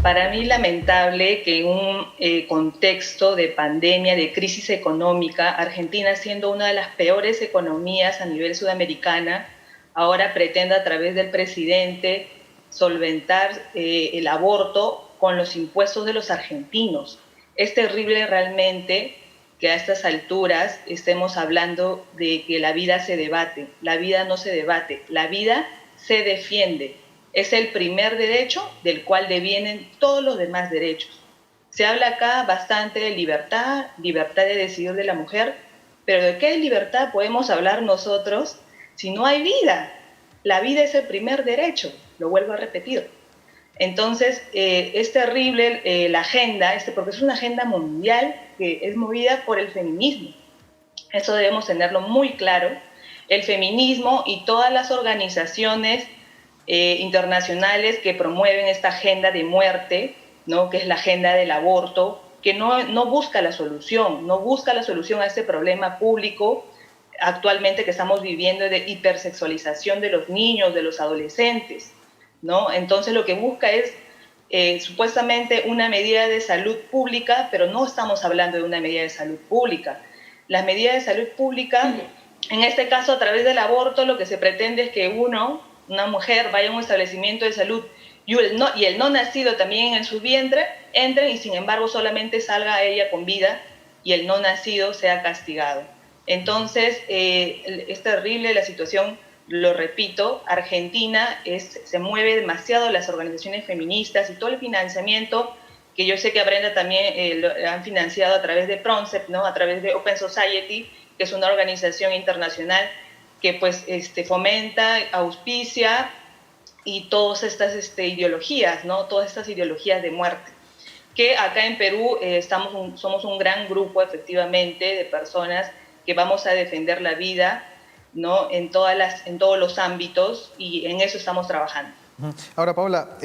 Para mí lamentable que en un contexto de pandemia, de crisis económica, Argentina siendo una de las peores economías a nivel sudamericana, ahora pretenda a través del presidente solventar el aborto con los impuestos de los argentinos. Es terrible realmente que a estas alturas estemos hablando de que la vida se debate. La vida no se debate, la vida se defiende. Es el primer derecho del cual devienen todos los demás derechos. Se habla acá bastante de libertad, libertad de decidir de la mujer, pero ¿de qué libertad podemos hablar nosotros si no hay vida? La vida es el primer derecho, lo vuelvo a repetir. Entonces, es terrible la agenda, porque es una agenda mundial que es movida por el feminismo. Eso debemos tenerlo muy claro. El feminismo y todas las organizaciones internacionales que promueven esta agenda de muerte, ¿no? Que es la agenda del aborto, que no busca la solución, no busca la solución a este problema público actualmente que estamos viviendo de hipersexualización de los niños, de los adolescentes, ¿no? Entonces lo que busca es supuestamente una medida de salud pública, pero no estamos hablando de una medida de salud pública. Las medidas de salud pública, en este caso a través del aborto, lo que se pretende es que una mujer vaya a un establecimiento de salud y el no nacido también en su vientre, entren y sin embargo solamente salga ella con vida y el no nacido sea castigado. Entonces, es terrible la situación, lo repito, Argentina se mueve demasiado las organizaciones feministas y todo el financiamiento que yo sé que a Brenda también lo han financiado a través de PRONCEP, ¿no? A través de Open Society, que es una organización internacional que pues fomenta, auspicia y todas estas ideologías, ¿no? Todas estas ideologías de muerte. Que acá en Perú somos un gran grupo efectivamente de personas que vamos a defender la vida, ¿no? En todos los ámbitos y en eso estamos trabajando. Ahora, Paola,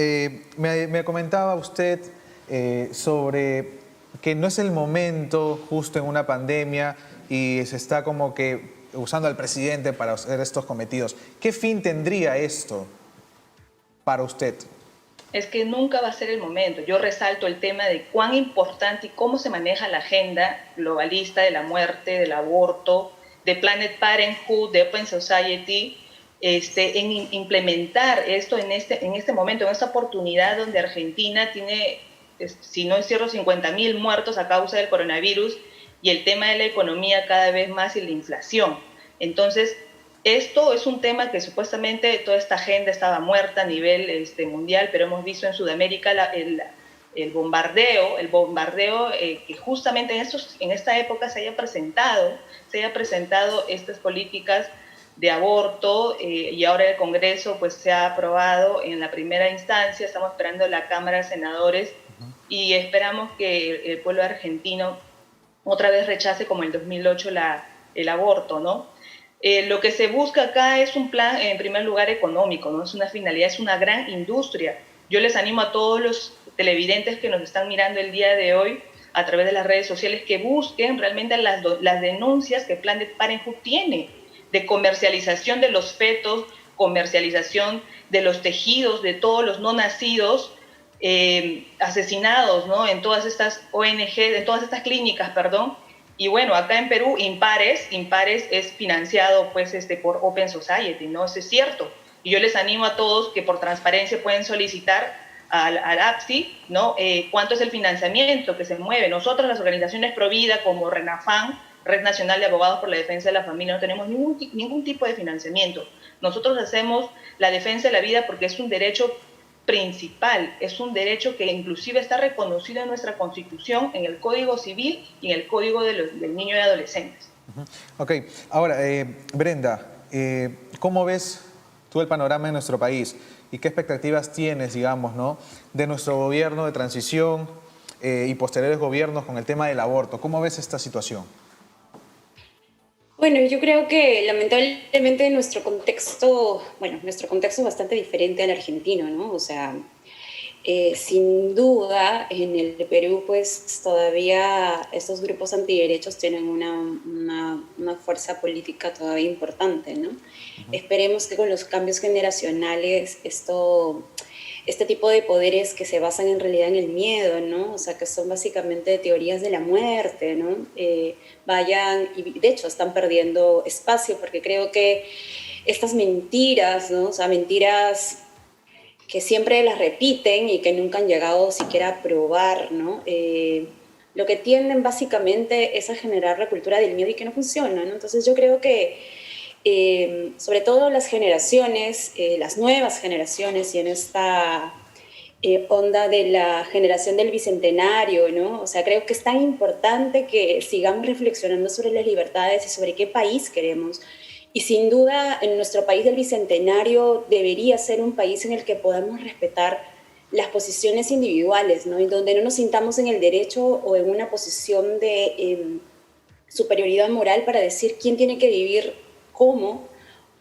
me comentaba usted sobre que no es el momento justo en una pandemia y se está como que usando al presidente para hacer estos cometidos. ¿Qué fin tendría esto para usted? Es que nunca va a ser el momento. Yo resalto el tema de cuán importante y cómo se maneja la agenda globalista de la muerte, del aborto, de Planet Parenthood, de Open Society, en implementar esto en este momento, en esta oportunidad donde Argentina tiene, si no es cierto, 50.000 muertos a causa del coronavirus y el tema de la economía cada vez más y la inflación. Entonces, esto es un tema que supuestamente toda esta agenda estaba muerta a nivel mundial, pero hemos visto en Sudamérica el bombardeo que justamente en esta época se haya presentado estas políticas de aborto y ahora el Congreso pues se ha aprobado en la primera instancia, estamos esperando la Cámara de Senadores y esperamos que el pueblo argentino otra vez rechace como en 2008 el aborto, ¿no? Lo que se busca acá es un plan, en primer lugar, económico, ¿no? Es una finalidad, es una gran industria. Yo les animo a todos los televidentes que nos están mirando el día de hoy a través de las redes sociales que busquen realmente las denuncias que Planned Parenthood tiene de comercialización de los fetos, comercialización de los tejidos, de todos los no nacidos, asesinados, ¿no? En todas estas ONG, en todas estas clínicas, perdón. Y bueno, acá en Perú, Impares es financiado pues, por Open Society, ¿no? Eso es cierto. Y yo les animo a todos que por transparencia pueden solicitar al APSI, ¿no? Cuánto es el financiamiento que se mueve. Nosotros, las organizaciones Provida, como RENAFAN, Red Nacional de Abogados por la Defensa de la Familia, no tenemos ningún tipo de financiamiento. Nosotros hacemos la defensa de la vida porque es un derecho principal, es un derecho que inclusive está reconocido en nuestra Constitución, en el Código Civil y en el Código del Niño y Adolescentes. Ok, ahora, Brenda, ¿cómo ves tú el panorama en nuestro país y qué expectativas tienes, digamos, ¿no?, de nuestro gobierno de transición y posteriores gobiernos con el tema del aborto? ¿Cómo ves esta situación? Bueno, yo creo que lamentablemente nuestro contexto es bastante diferente al argentino, ¿no? O sea, Sin duda, en el Perú, pues todavía estos grupos antiderechos tienen una fuerza política todavía importante, ¿no? Esperemos que con los cambios generacionales este tipo de poderes que se basan en realidad en el miedo, ¿no? O sea, que son básicamente teorías de la muerte, ¿no? Vayan, y de hecho están perdiendo espacio, porque creo que estas mentiras, ¿no? O sea, mentiras que siempre las repiten y que nunca han llegado siquiera a probar, ¿no? Lo que tienden básicamente es a generar la cultura del miedo y que no funciona, ¿no? Entonces yo creo que sobre todo las generaciones, las nuevas generaciones y en esta onda de la generación del bicentenario, ¿no? O sea, creo que es tan importante que sigamos reflexionando sobre las libertades y sobre qué país queremos. Y sin duda, en nuestro país del bicentenario debería ser un país en el que podamos respetar las posiciones individuales, ¿no? Y donde no nos sintamos en el derecho o en una posición de superioridad moral para decir quién tiene que vivir cómo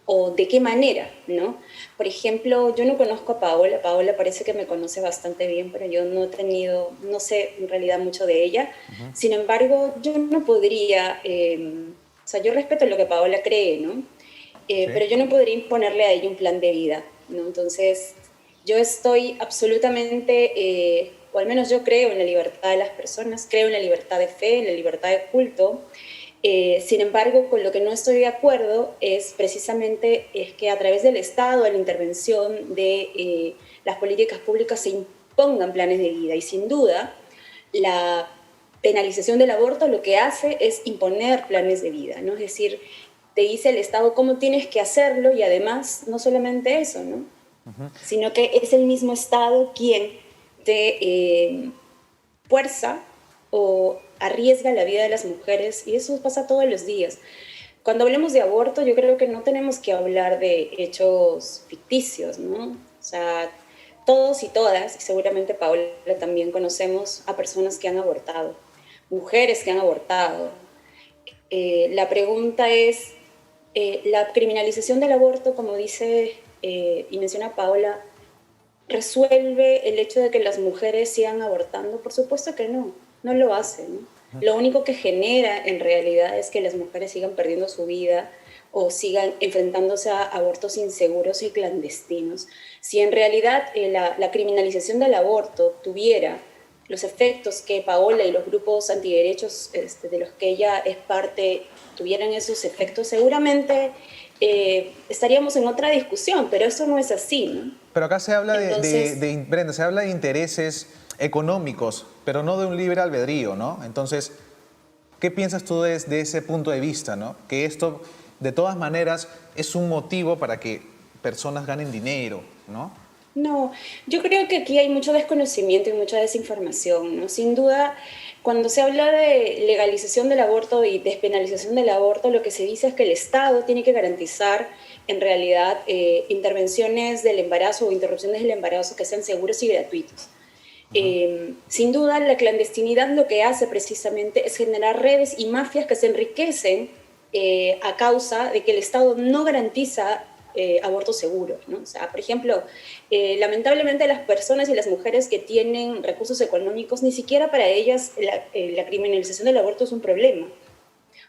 o de qué manera, ¿no? Por ejemplo, yo no conozco a Paola. Paola parece que me conoce bastante bien, pero yo no he tenido, no sé en realidad mucho de ella. Sin embargo, yo no podría, o sea, yo respeto lo que Paola cree, ¿no? Sí. Pero yo no podría imponerle a ella un plan de vida, ¿no? Entonces, yo estoy absolutamente, o al menos yo creo en la libertad de las personas, creo en la libertad de fe, en la libertad de culto. Sin embargo, con lo que no estoy de acuerdo es precisamente es que a través del Estado, a la intervención de las políticas públicas se impongan planes de vida. Y sin duda, la penalización del aborto lo que hace es imponer planes de vida, ¿no? Es decir, te dice el Estado cómo tienes que hacerlo y además no solamente eso, ¿no? Sino que es el mismo Estado quien te fuerza o arriesga la vida de las mujeres y eso pasa todos los días. Cuando hablemos de aborto, yo creo que no tenemos que hablar de hechos ficticios, ¿no? O sea, todos y todas, y seguramente Paola también conocemos a personas que han abortado, mujeres que han abortado. La pregunta es, la criminalización del aborto, como dice y menciona Paola, ¿resuelve el hecho de que las mujeres sigan abortando? Por supuesto que no, no lo hace, ¿no? Lo único que genera en realidad es que las mujeres sigan perdiendo su vida o sigan enfrentándose a abortos inseguros y clandestinos. Si en realidad la criminalización del aborto tuviera los efectos que Paola y los grupos antiderechos de los que ella es parte tuvieran esos efectos, seguramente estaríamos en otra discusión, pero eso no es así, ¿no? Pero acá se habla Entonces, Brenda, se habla de intereses económicos, pero no de un libre albedrío, ¿no? Entonces, ¿qué piensas tú desde ese punto de vista, ¿no? Que esto, de todas maneras, es un motivo para que personas ganen dinero, ¿no? no, yo creo que aquí hay mucho desconocimiento y mucha desinformación, ¿no? Sin duda, cuando se habla de legalización del aborto y despenalización del aborto, lo que se dice es que el Estado tiene que garantizar, en realidad, intervenciones del embarazo o interrupciones del embarazo que sean seguros y gratuitos. Sin duda, la clandestinidad lo que hace precisamente es generar redes y mafias que se enriquecen a causa de que el Estado no garantiza abortos seguros, ¿no? O sea, por ejemplo, lamentablemente las personas y las mujeres que tienen recursos económicos, ni siquiera para ellas la criminalización del aborto es un problema,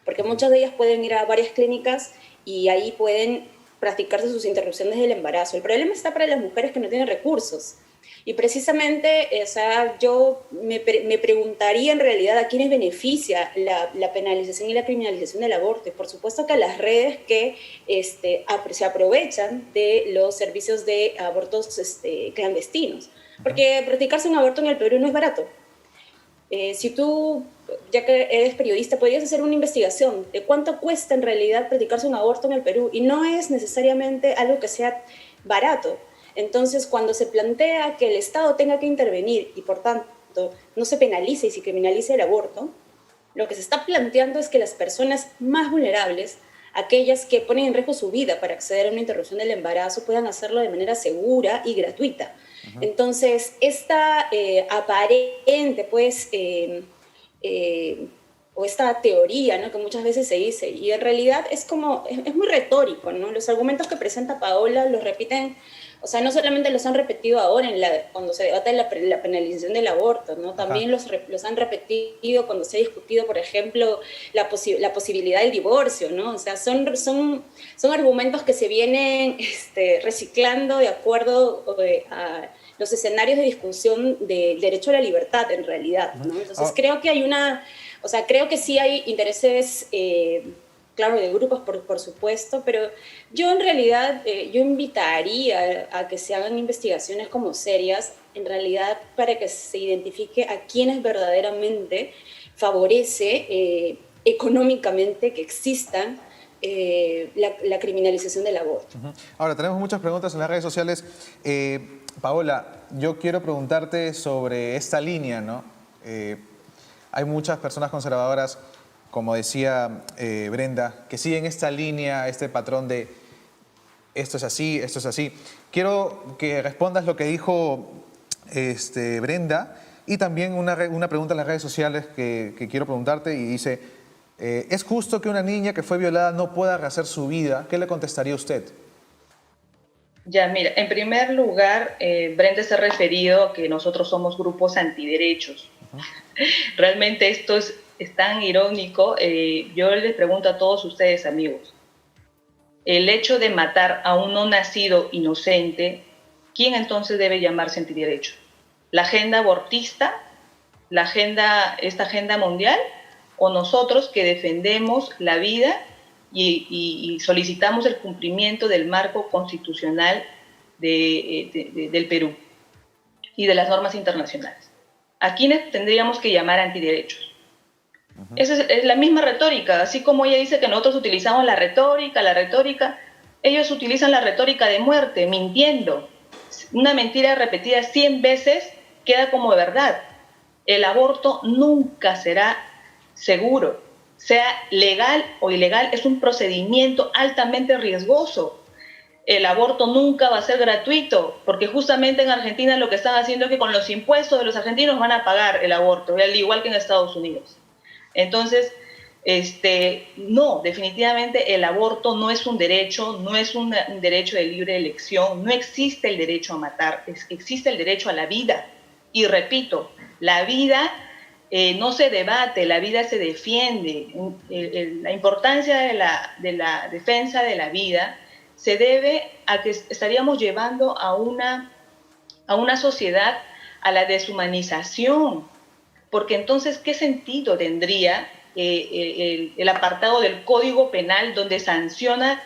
porque muchas de ellas pueden ir a varias clínicas y ahí pueden practicarse sus interrupciones del embarazo. El problema está para las mujeres que no tienen recursos. Y precisamente, o sea, yo me preguntaría en realidad a quiénes beneficia la penalización y la criminalización del aborto. Y por supuesto que a las redes que se aprovechan de los servicios de abortos clandestinos. Porque practicarse un aborto en el Perú no es barato. Si tú, ya que eres periodista, podrías hacer una investigación de cuánto cuesta en realidad practicarse un aborto en el Perú. Y no es necesariamente algo que sea barato. Entonces, cuando se plantea que el Estado tenga que intervenir y, por tanto, no se penalice y se criminalice el aborto, lo que se está planteando es que las personas más vulnerables, aquellas que ponen en riesgo su vida para acceder a una interrupción del embarazo, puedan hacerlo de manera segura y gratuita. Entonces, esta aparente, pues, o esta teoría, ¿no? Que muchas veces se dice, y en realidad es como, es muy retórico, ¿no? Los argumentos que presenta Paola los repiten, o sea, no solamente los han repetido ahora cuando se debate la penalización del aborto, ¿no? Ajá. También los han repetido cuando se ha discutido, por ejemplo, la posibilidad del divorcio, ¿no? O sea, son argumentos que se vienen reciclando de acuerdo a los escenarios de discusión del derecho a la libertad, en realidad, ¿no? Entonces, creo que hay o sea, creo que sí hay intereses, claro, de grupos, por supuesto, pero yo en realidad, yo invitaría a que se hagan investigaciones como serias, en realidad, para que se identifique a quienes verdaderamente favorece económicamente que existan la criminalización del aborto. Ahora, tenemos muchas preguntas en las redes sociales. Paola, yo quiero preguntarte sobre esta línea, ¿no? Hay muchas personas conservadoras, como decía Brenda, que siguen esta línea, este patrón de esto es así, esto es así. Quiero que respondas lo que dijo Brenda y también una pregunta en las redes sociales que quiero preguntarte y dice, ¿es justo que una niña que fue violada no pueda rehacer su vida? ¿Qué le contestaría usted? Ya, mira, en primer lugar, Brenda se ha referido a que nosotros somos grupos antiderechos. Realmente es tan irónico. Yo les pregunto a todos ustedes, amigos, el hecho de matar a un no nacido inocente, ¿quién entonces debe llamarse antiderecho? ¿La agenda abortista? ¿Esta agenda mundial? ¿O nosotros que defendemos la vida y solicitamos el cumplimiento del marco constitucional del Perú y de las normas internacionales? ¿A quiénes tendríamos que llamar antiderechos? Esa es la misma retórica, así como ella dice que nosotros utilizamos la retórica, ellos utilizan la retórica de muerte, mintiendo. Una mentira repetida 100 veces queda como verdad. El aborto nunca será seguro, sea legal o ilegal, es un procedimiento altamente riesgoso. El aborto nunca va a ser gratuito, porque justamente en Argentina lo que están haciendo es que con los impuestos de los argentinos van a pagar el aborto, al igual que en Estados Unidos. Entonces, no, definitivamente el aborto no es un derecho, no es un derecho de libre elección, no existe el derecho a matar, existe el derecho a la vida. Y repito, la vida no se debate, la vida se defiende. La importancia de la defensa de la vida se debe a que estaríamos llevando a una sociedad a la deshumanización, porque entonces, ¿qué sentido tendría el apartado del Código Penal donde sanciona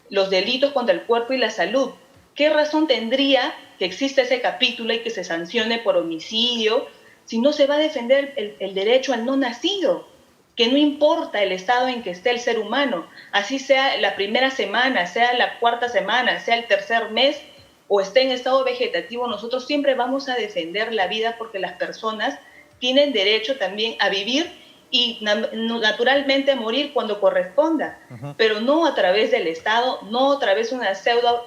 los delitos contra el cuerpo y la salud? ¿Qué razón tendría que exista ese capítulo y que se sancione por homicidio si no se va a defender el derecho al no nacido? Que no importa el estado en que esté el ser humano, así sea la primera semana, sea la cuarta semana, sea el tercer mes o esté en estado vegetativo, nosotros siempre vamos a defender la vida porque las personas tienen derecho también a vivir y naturalmente a morir cuando corresponda, pero no a través del Estado, no a través de una pseudo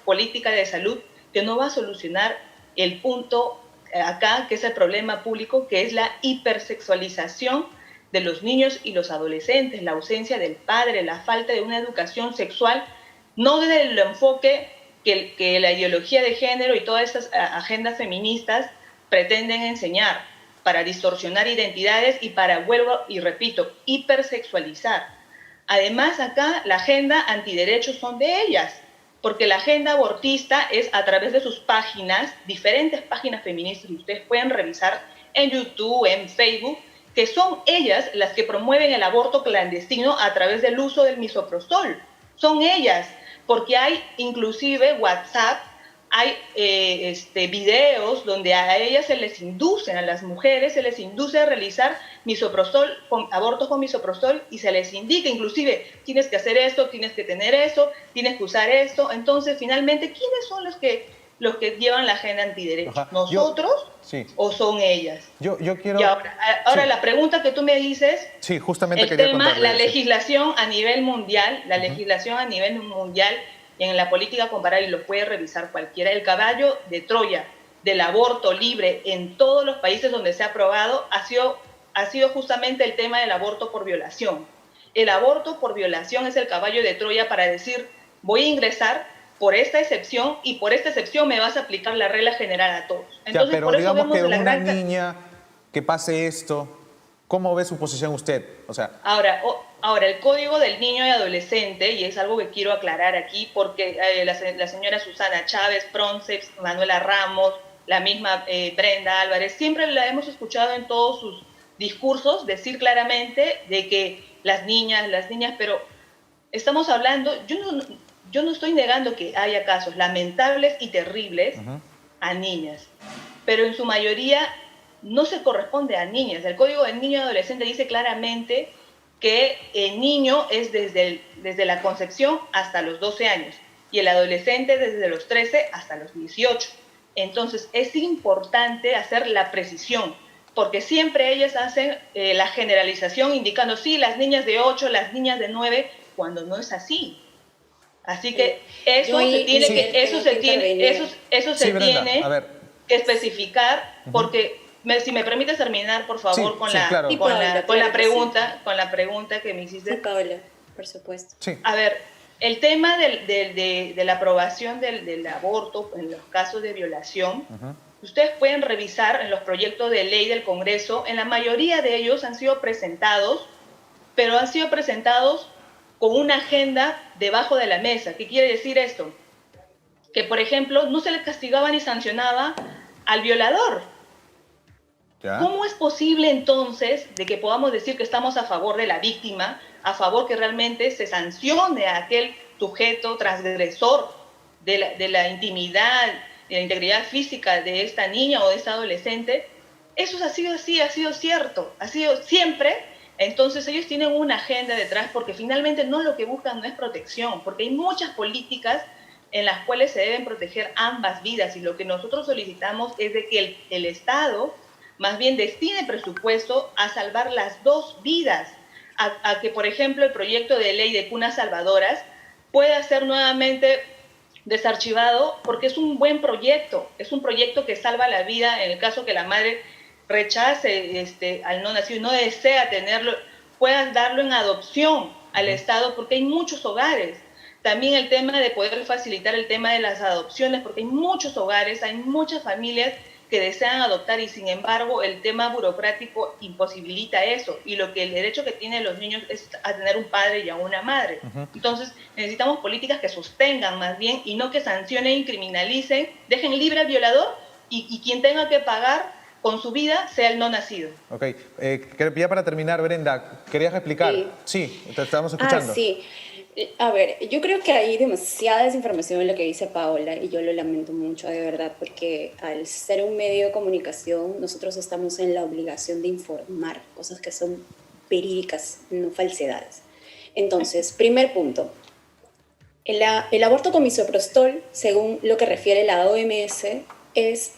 política de salud que no va a solucionar el punto acá, que es el problema público, que es la hipersexualización de los niños y los adolescentes, la ausencia del padre, la falta de una educación sexual, no desde el enfoque que la ideología de género y todas estas agendas feministas pretenden enseñar, para distorsionar identidades y para, vuelvo y repito, hipersexualizar. Además, acá la agenda antiderechos son de ellas, porque la agenda abortista es a través de sus páginas, diferentes páginas feministas, y ustedes pueden revisar en YouTube, en Facebook, que son ellas las que promueven el aborto clandestino a través del uso del misoprostol. Son ellas, porque hay inclusive WhatsApp, hay videos donde a ellas se les inducen, a las mujeres se les induce a realizar abortos con misoprostol y se les indica inclusive, tienes que hacer esto, tienes que tener esto, tienes que usar esto. Entonces, finalmente, ¿quiénes son los que llevan la agenda antiderecho? ¿Nosotros sí. o son ellas? Yo quiero... Y ahora sí. La pregunta que tú me dices, sí, justamente el tema, la legislación a nivel mundial, legislación a nivel mundial y en la política comparada, y lo puede revisar cualquiera, el caballo de Troya del aborto libre en todos los países donde se ha aprobado ha sido ha sido justamente el tema del aborto por violación. El aborto por violación es el caballo de Troya para decir, voy a ingresar por esta excepción y por esta excepción me vas a aplicar la regla general a todos. Entonces, pero por digamos que una niña que pase esto, ¿cómo ve su posición usted? O sea, ahora, el Código del Niño y Adolescente, y es algo que quiero aclarar aquí, porque la señora Susana Chávez, Pronceps, Manuela Ramos, la misma Brenda Álvarez, siempre la hemos escuchado en todos sus discursos decir claramente de que las niñas, pero estamos hablando, yo no estoy negando que haya casos lamentables y terribles a niñas, pero en su mayoría no se corresponde a niñas. El Código del Niño y Adolescente dice claramente que el niño es desde la concepción hasta los 12 años y el adolescente desde los 13 hasta los 18. Entonces es importante hacer la precisión, porque siempre ellas hacen la generalización indicando, sí, las niñas de 8, las niñas de 9, cuando no es así. Así que eso se tiene que especificar, porque si me permites terminar, por favor, con la pregunta que me hiciste. Sí, Paola, por supuesto. Sí. A ver, el tema de la aprobación del aborto en los casos de violación, ustedes pueden revisar en los proyectos de ley del Congreso, en la mayoría de ellos han sido presentados, pero han sido presentados con una agenda debajo de la mesa. ¿Qué quiere decir esto? Que, por ejemplo, no se le castigaba ni sancionaba al violador. ¿Ya? ¿Cómo es posible entonces de que podamos decir que estamos a favor de la víctima, a favor que realmente se sancione a aquel sujeto transgresor de la intimidad, de la integridad física de esta niña o de esta adolescente? Eso ha sido así, ha sido cierto, ha sido siempre. Entonces ellos tienen una agenda detrás, porque finalmente no lo que buscan no es protección, porque hay muchas políticas en las cuales se deben proteger ambas vidas, y lo que nosotros solicitamos es de que el Estado más bien destine presupuesto a salvar las dos vidas, a que, por ejemplo, el proyecto de ley de cunas salvadoras pueda ser nuevamente desarchivado, porque es un buen proyecto, es un proyecto que salva la vida en el caso que la madre rechace al no nacido y no desea tenerlo, puedan darlo en adopción al Estado, porque hay muchos hogares. También el tema de poder facilitar el tema de las adopciones, porque hay muchos hogares, hay muchas familias que desean adoptar y sin embargo el tema burocrático imposibilita eso, y lo que el derecho que tienen los niños es a tener un padre y a una madre. Entonces necesitamos políticas que sostengan más bien y no que sancionen y criminalicen, dejen libre al violador y quien tenga que pagar con su vida sea el no nacido. Ok, ya para terminar, Brenda, ¿querías explicar? Sí, te estábamos escuchando. Sí. A ver, yo creo que hay demasiada desinformación en lo que dice Paola y yo lo lamento mucho, de verdad, porque al ser un medio de comunicación nosotros estamos en la obligación de informar cosas que son verídicas, no falsedades. Entonces, primer punto, el aborto con misoprostol, según lo que refiere la OMS, es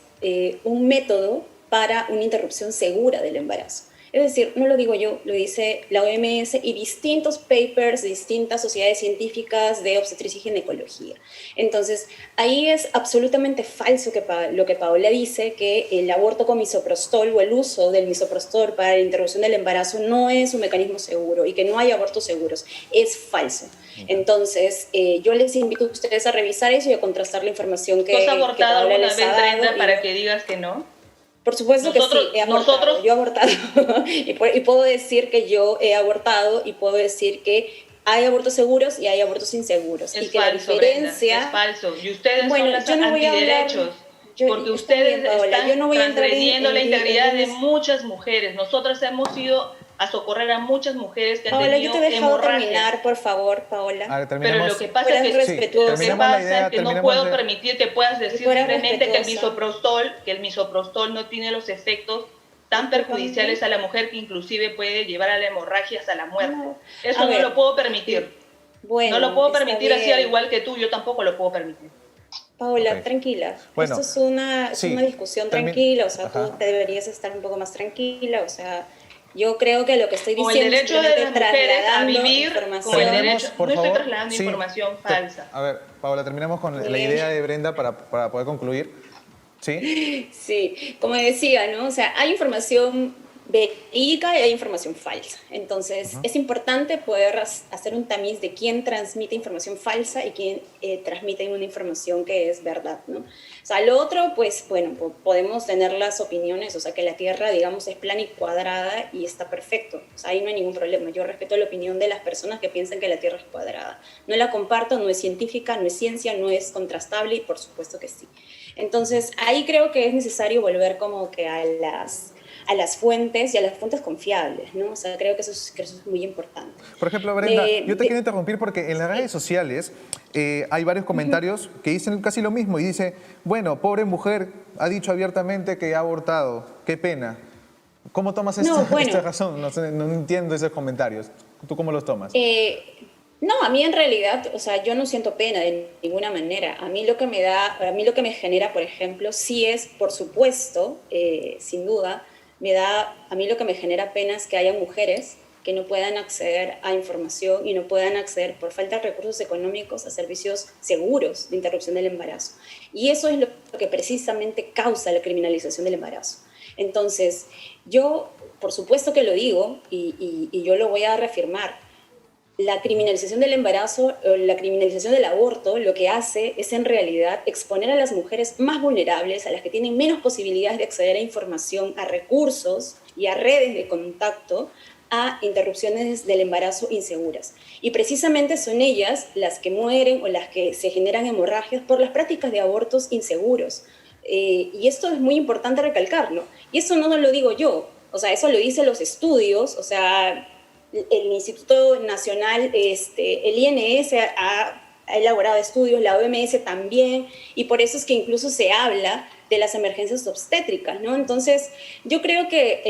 un método para una interrupción segura del embarazo. Es decir, no lo digo yo, lo dice la OMS y distintos papers, distintas sociedades científicas de obstetricia y ginecología. Entonces, ahí es absolutamente falso lo que Paola dice, que el aborto con misoprostol o el uso del misoprostol para la interrupción del embarazo no es un mecanismo seguro y que no hay abortos seguros. Es falso. Entonces, yo les invito a ustedes a revisar eso y a contrastar la información que Paola les ha dado. ¿Tú has abortado alguna vez, Brenda, para que digas que no? Por supuesto que sí, he abortado, yo he abortado y puedo decir que yo he abortado y puedo decir que hay abortos seguros y hay abortos inseguros. Es y que falso, la diferencia... Brenda, es falso. Y ustedes son las antiderechos. Porque ustedes están transgrediendo la integridad de muchas mujeres. Nosotras hemos ido a socorrer a muchas mujeres que han Paola, tenido yo te he dejado hemorragias. terminar, por favor, Paola. Pero lo que pasa es que no puedo permitir que puedas decir simplemente que el misoprostol no tiene los efectos tan perjudiciales a la mujer que inclusive puede llevar a la hemorragia hasta la muerte. Eso no lo puedo permitir. Bueno, no lo puedo permitir así, al igual que tú, yo tampoco lo puedo permitir. Paola, tranquila. Bueno, esto es una discusión tranquila, o sea, tú te deberías estar un poco más tranquila, o sea... Yo creo que lo que estoy diciendo es el derecho de las mujeres a vivir con el derecho, no estoy trasladando información falsa. A ver, Paola, terminamos con la idea de Brenda para poder concluir. ¿Sí? Sí, como decía, ¿no? O sea, hay información verídica y hay información falsa. Entonces, es importante poder hacer un tamiz de quién transmite información falsa y quién transmite una información que es verdad, ¿no? O sea, lo otro, pues, bueno, podemos tener las opiniones, o sea, que la Tierra, digamos, es plana y cuadrada y está perfecto. O sea, ahí no hay ningún problema. Yo respeto la opinión de las personas que piensan que la Tierra es cuadrada. No la comparto, no es científica, no es ciencia, no es contrastable y por supuesto que sí. Entonces, ahí creo que es necesario volver como que a las fuentes y a las fuentes confiables, ¿no? O sea, creo que eso es muy importante. Por ejemplo, Brenda, yo te quiero interrumpir porque en las redes sociales hay varios comentarios que dicen casi lo mismo y dice, bueno, pobre mujer, ha dicho abiertamente que ha abortado, qué pena. ¿Cómo tomas No, esta bueno, razón? No, sé, no entiendo esos comentarios. ¿Tú cómo los tomas? no, a mí en realidad, o sea, yo no siento pena de ninguna manera. A mí lo que me da, a mí lo que me genera, por ejemplo, sí es, por supuesto, sin duda, a mí lo que me genera pena es que haya mujeres que no puedan acceder a información y no puedan acceder por falta de recursos económicos a servicios seguros de interrupción del embarazo. Y eso es lo que precisamente causa la criminalización del embarazo. Entonces, yo, por supuesto que lo digo y yo lo voy a reafirmar, la criminalización del embarazo, la criminalización del aborto, lo que hace es en realidad exponer a las mujeres más vulnerables, a las que tienen menos posibilidades de acceder a información, a recursos y a redes de contacto, a interrupciones del embarazo inseguras. Y precisamente son ellas las que mueren o las que se generan hemorragias por las prácticas de abortos inseguros. Y esto es muy importante recalcarlo. Y eso no lo digo yo, o sea, eso lo dicen los estudios, o sea, el Instituto Nacional, el INS ha elaborado estudios, la OMS también, y por eso es que incluso se habla de las emergencias obstétricas, ¿no? Entonces, yo creo que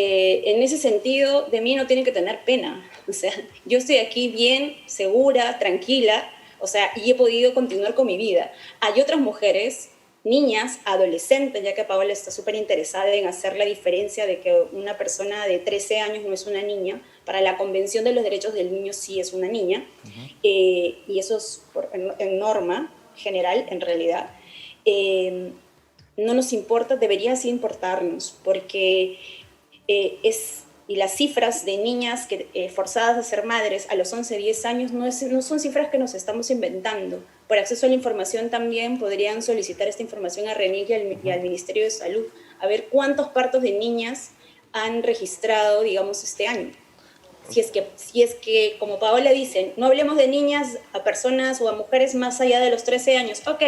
en ese sentido de mí no tienen que tener pena, o sea, yo estoy aquí bien, segura, tranquila, o sea, y he podido continuar con mi vida. Hay otras mujeres, niñas, adolescentes, ya que Paola está súper interesada en hacer la diferencia de que una persona de 13 años no es una niña, para la Convención de los Derechos del Niño sí es una niña, y eso es en norma general, en realidad. No nos importa, debería sí importarnos, porque y las cifras de niñas forzadas a ser madres a los 11, 10 años no son cifras que nos estamos inventando. Por acceso a la información también podrían solicitar esta información a RENIC y al Ministerio de Salud, a ver cuántos partos de niñas han registrado, digamos, este año. Si es que, como Paola dice, no hablemos de niñas, a personas o a mujeres más allá de los 13 años. Ok,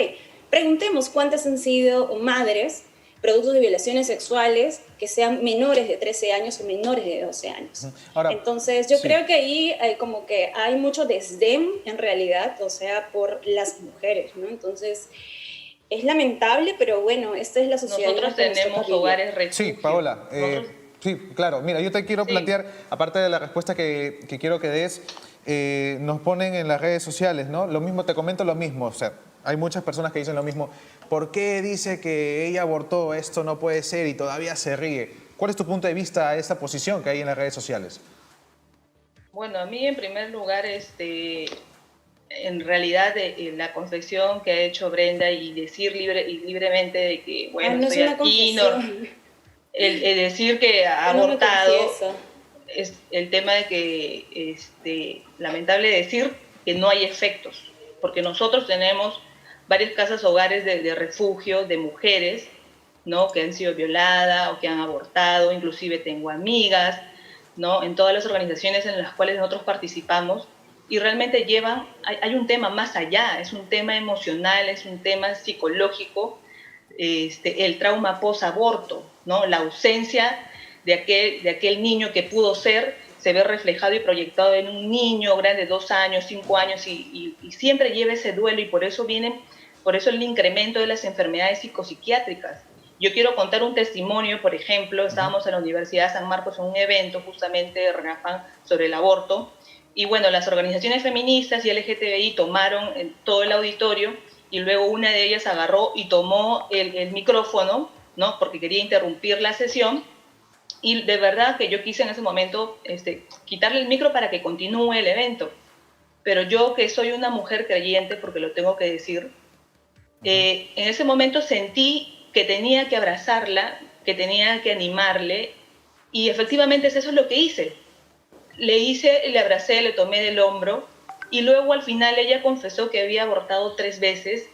preguntemos cuántas han sido madres productos de violaciones sexuales que sean menores de 13 años o menores de 12 años. Ahora, Entonces, yo sí. creo que ahí hay como que hay mucho desdén en realidad, o sea, por las mujeres, ¿no? Entonces, es lamentable, pero bueno, esta es la sociedad en la Nosotros que nos toca tenemos vivir. hogares Sí, refugio. Paola. Nosotros, Sí, claro. Mira, yo te quiero sí. plantear, aparte de la respuesta que quiero que des, nos ponen en las redes sociales, ¿no? Lo mismo, te comento lo mismo. O sea, hay muchas personas que dicen lo mismo. ¿Por qué dice que ella abortó? Esto no puede ser y todavía se ríe. ¿Cuál es tu punto de vista a esta posición que hay en las redes sociales? Bueno, a mí en primer lugar, en realidad la confesión que ha hecho Brenda y decir libremente de que, Ah, bueno, no es estoy una aquí, no, confesión, el decir que ha yo no me abortado, confieso. es el tema de que, lamentable decir que no hay efectos, porque nosotros tenemos varias casas hogares de refugio de mujeres, ¿no? Que han sido violadas o que han abortado, inclusive tengo amigas, ¿no? En todas las organizaciones en las cuales nosotros participamos, y realmente hay un tema más allá, es un tema emocional, es un tema psicológico, el trauma post-aborto, ¿no? La ausencia de aquel niño que pudo ser, se ve reflejado y proyectado en un niño grande de 2 años, 5 años, y siempre lleva ese duelo, y por eso el incremento de las enfermedades psicopsiquiátricas. Yo quiero contar un testimonio, por ejemplo, estábamos en la Universidad de San Marcos en un evento justamente de RENAFAM sobre el aborto, y bueno, las organizaciones feministas y LGTBI tomaron todo el auditorio, y luego una de ellas agarró y tomó el micrófono, ¿no? Porque quería interrumpir la sesión, y de verdad que yo quise en ese momento quitarle el micro para que continúe el evento. Pero yo, que soy una mujer creyente, porque lo tengo que decir, en ese momento sentí que tenía que abrazarla, que tenía que animarle, Y efectivamente eso es lo que hice. Le abracé, le tomé del hombro y luego al final ella confesó que había abortado 3 veces,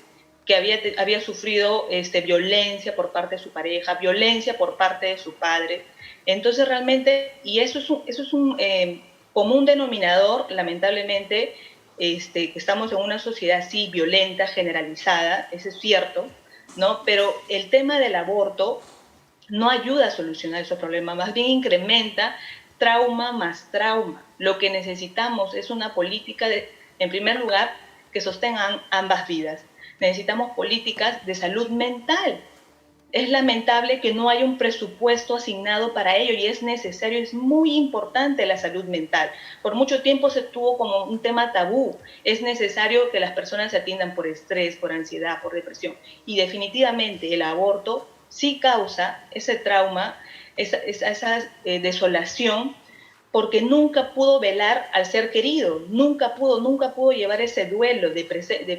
que había sufrido violencia por parte de su pareja, violencia por parte de su padre. Entonces realmente, y eso es un común denominador, lamentablemente, que estamos en una sociedad así violenta, generalizada, eso es cierto, ¿no? Pero el tema del aborto no ayuda a solucionar esos problemas, más bien incrementa trauma más trauma. Lo que necesitamos es una política, en primer lugar, que sostengan ambas vidas. Necesitamos políticas de salud mental. Es lamentable que no haya un presupuesto asignado para ello y es necesario, es muy importante la salud mental. Por mucho tiempo se tuvo como un tema tabú. Es necesario que las personas se atiendan por estrés, por ansiedad, por depresión. Y definitivamente el aborto sí causa ese trauma, esa desolación, porque nunca pudo velar al ser querido, nunca pudo llevar ese duelo de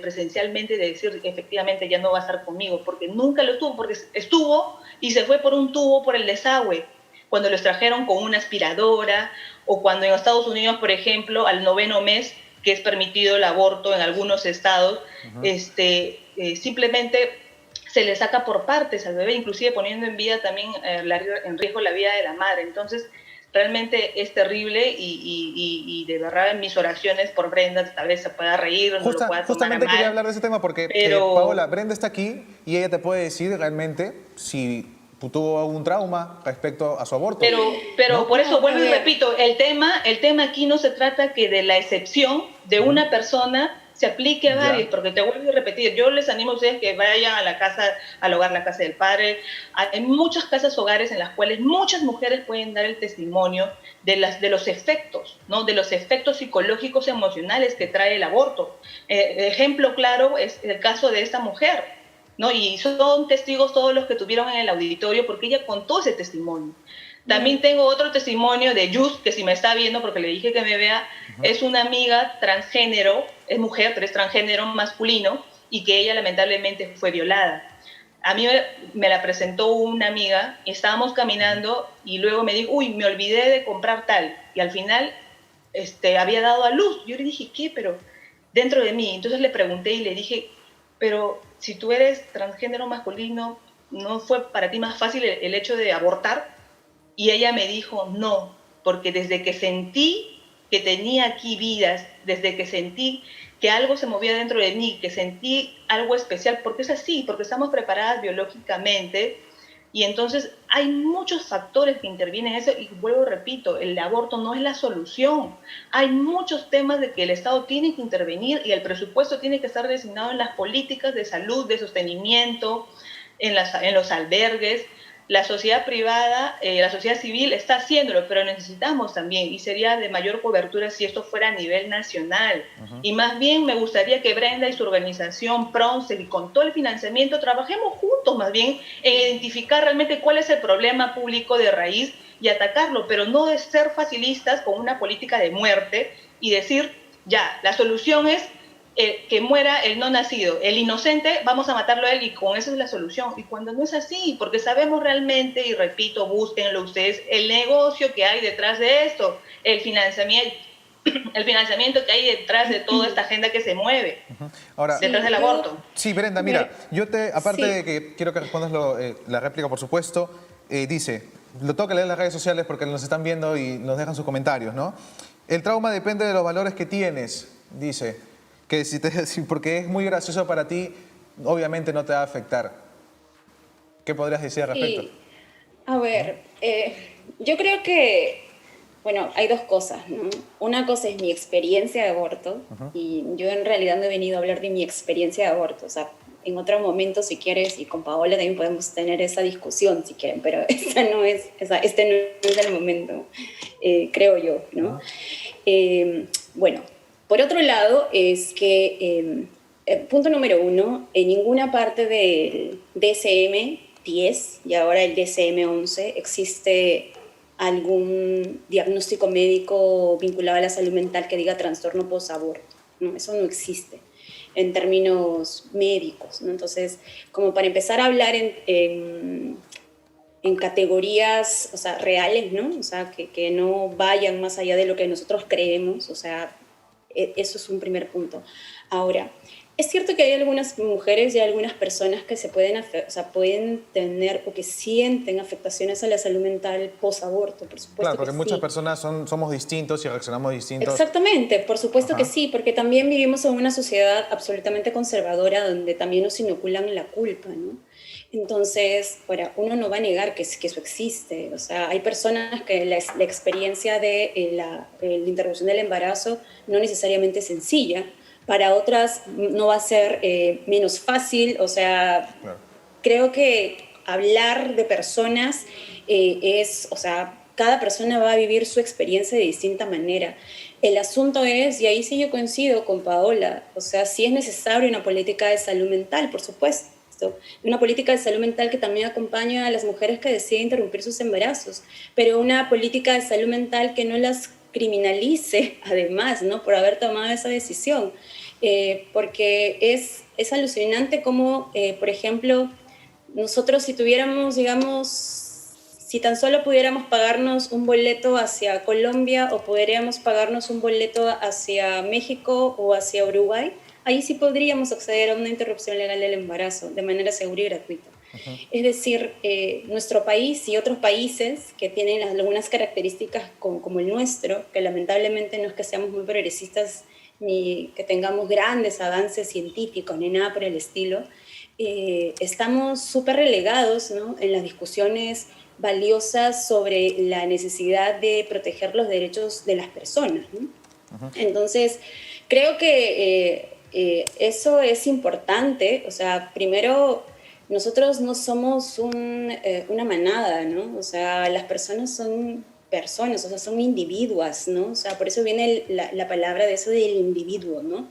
presencialmente, de decir efectivamente ya no va a estar conmigo, porque nunca lo tuvo, porque estuvo y se fue por un tubo por el desagüe, cuando lo extrajeron con una aspiradora, o cuando en Estados Unidos, por ejemplo, al 9º mes, que es permitido el aborto en algunos estados, simplemente se le saca por partes al bebé, inclusive poniendo en vida también en riesgo la vida de la madre. Entonces, realmente es terrible y de verdad en mis oraciones por Brenda, tal vez se pueda reír, no lo pueda tomar a Justamente mal, quería hablar de ese tema porque, pero Paola, Brenda está aquí y ella te puede decir realmente si tuvo algún trauma respecto a su aborto, pero ¿no? por eso No, a vuelvo y ver, repito, el tema aquí no se trata que de la excepción de una persona se aplique a varios, Ya. porque te vuelvo a repetir, yo les animo a ustedes que vayan a la casa, al hogar La Casa del Padre. Hay muchas casas hogares en las cuales muchas mujeres pueden dar el testimonio de los efectos, ¿no? De los efectos psicológicos, emocionales que trae el aborto. Ejemplo claro es el caso de esta mujer, ¿no? Y son testigos todos los que tuvieron en el auditorio porque ella contó ese testimonio. También tengo otro testimonio de Yus, que si me está viendo, porque le dije que me vea, es una amiga transgénero, es mujer, pero es transgénero masculino, y que ella lamentablemente fue violada. A mí me la presentó una amiga, y estábamos caminando, y luego me dijo, uy, me olvidé de comprar tal, y al final había dado a luz. Yo le dije, ¿qué? Pero dentro de mí. Entonces le pregunté y le dije, pero si tú eres transgénero masculino, ¿no fue para ti más fácil el hecho de abortar? Y ella me dijo, no, porque desde que sentí que tenía aquí vidas, desde que sentí que algo se movía dentro de mí, que sentí algo especial, porque es así, porque estamos preparadas biológicamente, y entonces hay muchos factores que intervienen en eso, y vuelvo, repito, el aborto no es la solución. Hay muchos temas de que el Estado tiene que intervenir y el presupuesto tiene que estar designado en las políticas de salud, de sostenimiento, en los albergues. La sociedad privada, la sociedad civil está haciéndolo, pero necesitamos también, y sería de mayor cobertura si esto fuera a nivel nacional. Y más bien me gustaría que Brenda y su organización, PRONCEL, y con todo el financiamiento, trabajemos juntos más bien en identificar realmente cuál es el problema público de raíz y atacarlo, pero no de ser facilistas con una política de muerte y decir, ya, la solución es que muera el no nacido, el inocente, vamos a matarlo a él y con eso es la solución. Y cuando no es así, porque sabemos realmente, y repito, búsquenlo ustedes, el negocio que hay detrás de esto, el financiamiento que hay detrás de toda esta agenda que se mueve, Ahora, detrás sí, del yo, aborto. sí, Brenda, a mira, ver, aparte sí, de que quiero que respondas la réplica, por supuesto, dice, lo tengo que leer en las redes sociales porque nos están viendo y nos dejan sus comentarios, ¿no? El trauma depende de los valores que tienes, dice, que porque es muy gracioso para ti, obviamente no te va a afectar. ¿Qué podrías decir al respecto? sí. A ver, yo creo que, bueno, hay dos cosas, ¿no? Una cosa es mi experiencia de aborto y yo en realidad no he venido a hablar de mi experiencia de aborto, o sea, en otro momento si quieres y con Paola también podemos tener esa discusión si quieren, pero este no es el momento, creo yo, ¿no? Bueno, por otro lado es que, punto número uno, en ninguna parte del DSM-10 y ahora el DSM-11 existe algún diagnóstico médico vinculado a la salud mental que diga trastorno posaborto, ¿no? Eso no existe en términos médicos, ¿no? Entonces, como para empezar a hablar en categorías, o sea, reales, ¿no? O sea, que no vayan más allá de lo que nosotros creemos, o sea, eso es un primer punto. Ahora, es cierto que hay algunas mujeres y algunas personas que se pueden, o sea, pueden tener o que sienten afectaciones a la salud mental post-aborto, por Claro, supuesto que porque muchas sí. personas somos distintos y reaccionamos distintos. Exactamente, por supuesto que Ajá. sí, porque también vivimos en una sociedad absolutamente conservadora donde también nos inoculan la culpa, ¿no? Entonces, ahora, uno no va a negar que eso existe. O sea, hay personas que la experiencia de la interrupción del embarazo no necesariamente es sencilla. Para otras no va a ser menos fácil. O sea, Claro. creo que hablar de personas o sea, cada persona va a vivir su experiencia de distinta manera. El asunto es, y ahí sí yo coincido con Paola, o sea, sí es necesaria una política de salud mental, por supuesto, una política de salud mental que también acompaña a las mujeres que deciden interrumpir sus embarazos, pero una política de salud mental que no las criminalice, además, ¿no? Por haber tomado esa decisión. Porque es alucinante como, por ejemplo, nosotros si tuviéramos, digamos, si tan solo pudiéramos pagarnos un boleto hacia Colombia o podríamos pagarnos un boleto hacia México o hacia Uruguay, ahí sí podríamos acceder a una interrupción legal del embarazo de manera segura y gratuita. Es decir, nuestro país y otros países que tienen algunas características como el nuestro, que lamentablemente no es que seamos muy progresistas ni que tengamos grandes avances científicos ni nada por el estilo, estamos súper relegados, ¿no?, en las discusiones valiosas sobre la necesidad de proteger los derechos de las personas, ¿no? Entonces, creo que eso es importante. O sea, primero, nosotros no somos una manada, ¿no? O sea, las personas son personas, o sea, son individuas, ¿no? O sea, por eso viene la palabra de eso del individuo, ¿no?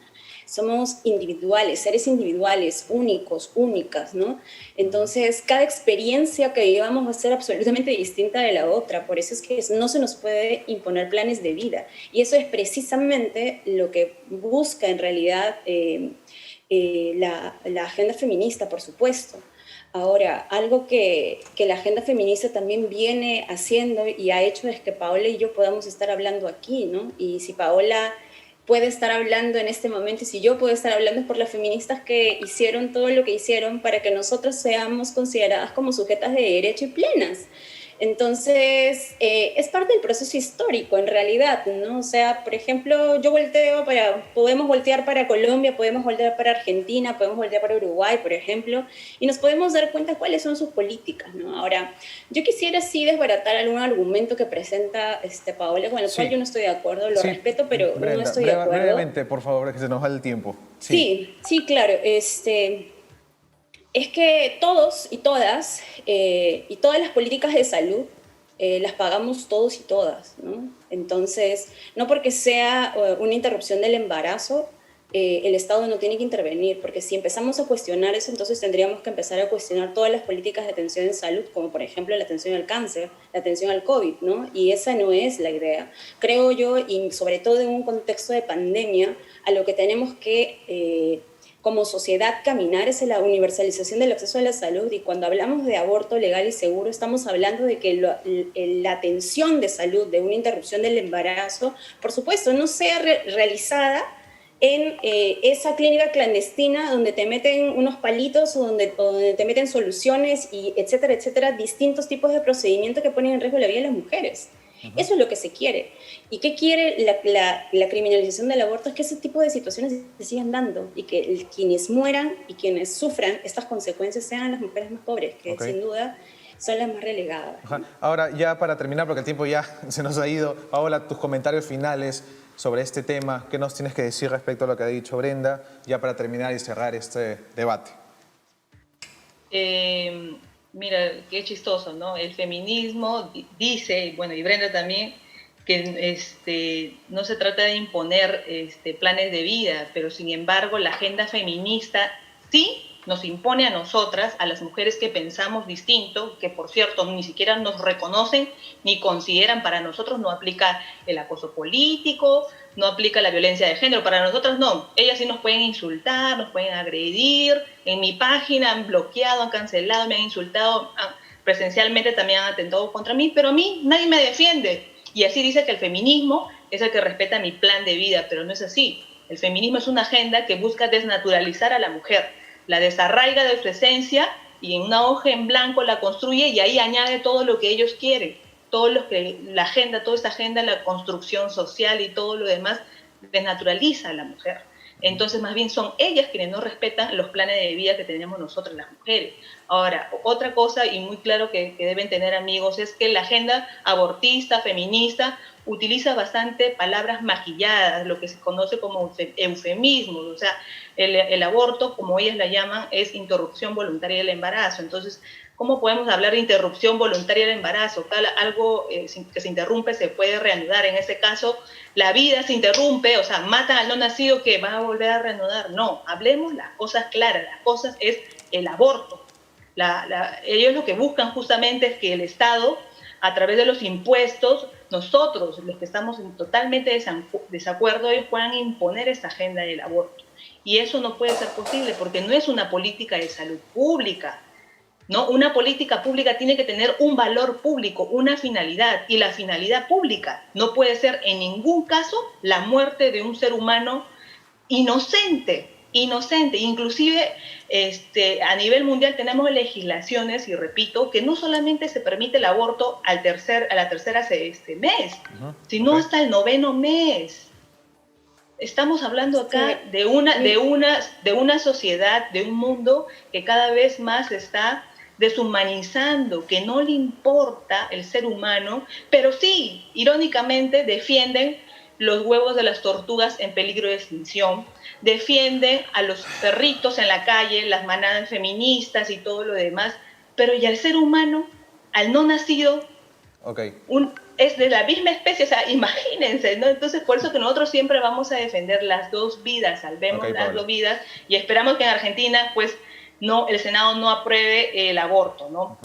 Somos individuales, seres individuales, únicos, únicas, ¿no? Entonces, cada experiencia que vivamos va a ser absolutamente distinta de la otra. Por eso es que no se nos puede imponer planes de vida. Y eso es precisamente lo que busca en realidad la agenda feminista, por supuesto. Ahora, algo que la agenda feminista también viene haciendo y ha hecho es que Paola y yo podamos estar hablando aquí, ¿no? Y si Paola puede estar hablando en este momento y si yo puedo estar hablando es por las feministas que hicieron todo lo que hicieron para que nosotros seamos consideradas como sujetas de derecho y plenas. Entonces, es parte del proceso histórico, en realidad, ¿no? O sea, por ejemplo, podemos voltear para Colombia, podemos voltear para Argentina, podemos voltear para Uruguay, por ejemplo, y nos podemos dar cuenta cuáles son sus políticas, ¿no? Ahora, yo quisiera sí desbaratar algún argumento que presenta Paola, con el cual yo Sí, no estoy de acuerdo, lo sí, respeto, pero no Brenda, estoy de acuerdo. brevemente, por favor, que se nos va el tiempo. Sí. Sí, sí, claro, es que todos y todas las políticas de salud las pagamos todos y todas, ¿no? Entonces, no porque sea una interrupción del embarazo, el Estado no tiene que intervenir, porque si empezamos a cuestionar eso, entonces tendríamos que empezar a cuestionar todas las políticas de atención en salud, como por ejemplo la atención al cáncer, la atención al COVID, ¿no? Y esa no es la idea. Creo yo, y sobre todo en un contexto de pandemia, a lo que tenemos que como sociedad caminar es la universalización del acceso a la salud. Y cuando hablamos de aborto legal y seguro, estamos hablando de que la atención de salud de una interrupción del embarazo, por supuesto, no sea realizada en esa clínica clandestina donde te meten unos palitos o donde te meten soluciones y etcétera, etcétera, distintos tipos de procedimientos que ponen en riesgo la vida de las mujeres. Eso es lo que se quiere. ¿Y qué quiere la criminalización del aborto? Es que ese tipo de situaciones se sigan dando y que quienes mueran y quienes sufran estas consecuencias sean las mujeres más pobres, que Ok. sin duda son las más relegadas. Ajá. Ahora, ya para terminar, porque el tiempo ya se nos ha ido, Paola, tus comentarios finales sobre este tema, ¿qué nos tienes que decir respecto a lo que ha dicho Brenda, ya para terminar y cerrar este debate? Mira, qué chistoso, ¿no? El feminismo dice, bueno, y Brenda también, que no se trata de imponer planes de vida, pero sin embargo la agenda feminista sí nos impone a nosotras, a las mujeres que pensamos distinto, que por cierto ni siquiera nos reconocen ni consideran. Para nosotros no aplica el acoso político, no aplica la violencia de género, para nosotras no. Ellas sí nos pueden insultar, nos pueden agredir. En mi página han bloqueado, han cancelado, me han insultado, presencialmente también han atentado contra mí, pero a mí nadie me defiende. Y así dice que el feminismo es el que respeta mi plan de vida, pero no es así. El feminismo es una agenda que busca desnaturalizar a la mujer, la desarraiga de su esencia y en una hoja en blanco la construye y ahí añade todo lo que ellos quieren, todo lo que la agenda, toda esta agenda, la construcción social y todo lo demás desnaturaliza a la mujer. Entonces, más bien son ellas quienes no respetan los planes de vida que tenemos nosotras las mujeres. Ahora, otra cosa y muy claro que deben tener amigos es que la agenda abortista, feminista, utiliza bastante palabras maquilladas, lo que se conoce como eufemismos. O sea, el aborto, como ellas la llaman, es interrupción voluntaria del embarazo. Entonces, ¿cómo podemos hablar de interrupción voluntaria del embarazo? Algo que se interrumpe se puede reanudar. En ese caso, la vida se interrumpe, o sea, matan al no nacido que va a volver a reanudar. No, hablemos las cosas claras. Las cosas es el aborto. Ellos lo que buscan justamente es que el Estado, a través de los impuestos, nosotros, los que estamos en totalmente desacuerdo, ellos puedan imponer esta agenda del aborto. Y eso no puede ser posible porque no es una política de salud pública, ¿no? Una política pública tiene que tener un valor público, una finalidad, y la finalidad pública no puede ser en ningún caso la muerte de un ser humano inocente. Inclusive a nivel mundial tenemos legislaciones, y repito, que no solamente se permite el aborto a la tercera mes, sino hasta el 9º mes. Estamos hablando acá de una sociedad, de un mundo que cada vez más está deshumanizando, que no le importa el ser humano, pero sí, irónicamente, defienden los huevos de las tortugas en peligro de extinción, defienden a los perritos en la calle, las manadas feministas y todo lo demás, pero ¿y al ser humano, al no nacido? Es de la misma especie, o sea, imagínense, ¿no? Entonces, por eso que nosotros siempre vamos a defender las dos vidas, salvemos las dos vidas, y esperamos que en Argentina, pues, no, el Senado no apruebe el aborto, ¿no?